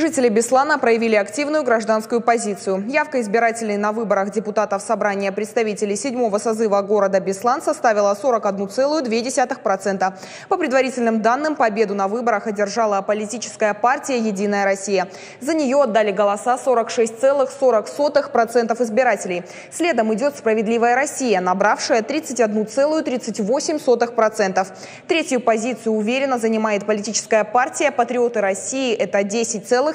Жители Беслана проявили активную гражданскую позицию. Явка избирателей на выборах депутатов собрания представителей 7-го созыва города Беслан составила 41,2%. По предварительным данным, победу на выборах одержала политическая партия «Единая Россия». За нее отдали голоса 46,40% избирателей. Следом идет «Справедливая Россия», набравшая 31,38%. Третью позицию уверенно занимает политическая партия «Патриоты России». Это 10,78%.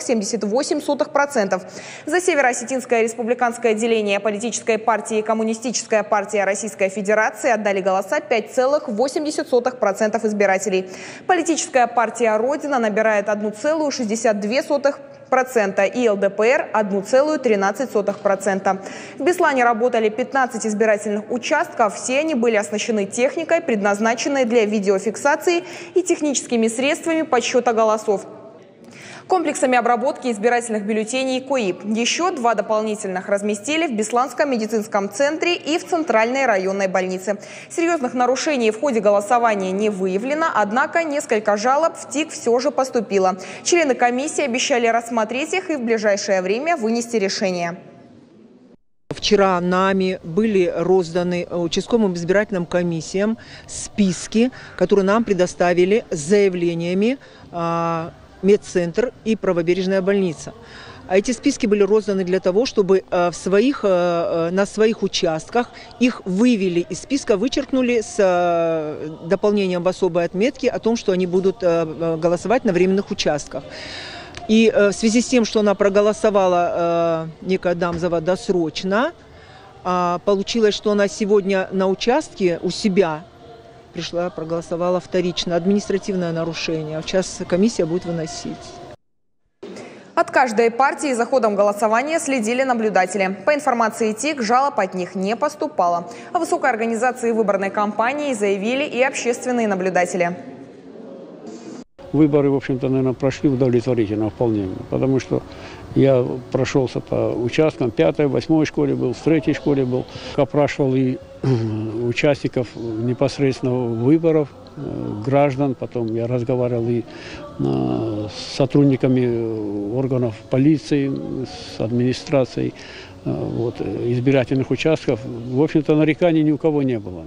За Северо-Осетинское республиканское отделение политической партии «Коммунистическая партия Российской Федерации» отдали голоса 5,80% избирателей. Политическая партия «Родина» набирает 1,62%. и ЛДПР – 1,13%. В Беслане работали 15 избирательных участков. Все они были оснащены техникой, предназначенной для видеофиксации, и техническими средствами подсчета голосов. Комплексами обработки избирательных бюллетеней КОИП. Еще 2 дополнительных разместили в Бесланском медицинском центре и в Центральной районной больнице. Серьезных нарушений в ходе голосования не выявлено, однако несколько жалоб в ТИК все же поступило. Члены комиссии обещали рассмотреть их и в ближайшее время вынести решение. Вчера нами были розданы участковым избирательным комиссиям списки, которые нам предоставили с заявлениями медцентр и правобережная больница. А эти списки были розданы для того, чтобы на своих участках их вывели из списка, вычеркнули с дополнением в особой отметке о том, что они будут голосовать на временных участках. И в связи с тем, что она проголосовала, некая Дамзова, досрочно, получилось, что она сегодня на участке у себя пришла, проголосовала вторично. Административное нарушение. Сейчас комиссия будет выносить. От каждой партии за ходом голосования следили наблюдатели. По информации ТИК, жалоб от них не поступало. О высокой организации выборной кампании заявили и общественные наблюдатели. Выборы, в общем-то, наверное, прошли удовлетворительно вполне, потому что я прошелся по участкам, 5-й, 8-й школе был, в 3-й школе был, опрашивал и участников непосредственно выборов, граждан, потом я разговаривал и с сотрудниками органов полиции, с администрацией избирательных участков. В общем-то, нареканий ни у кого не было.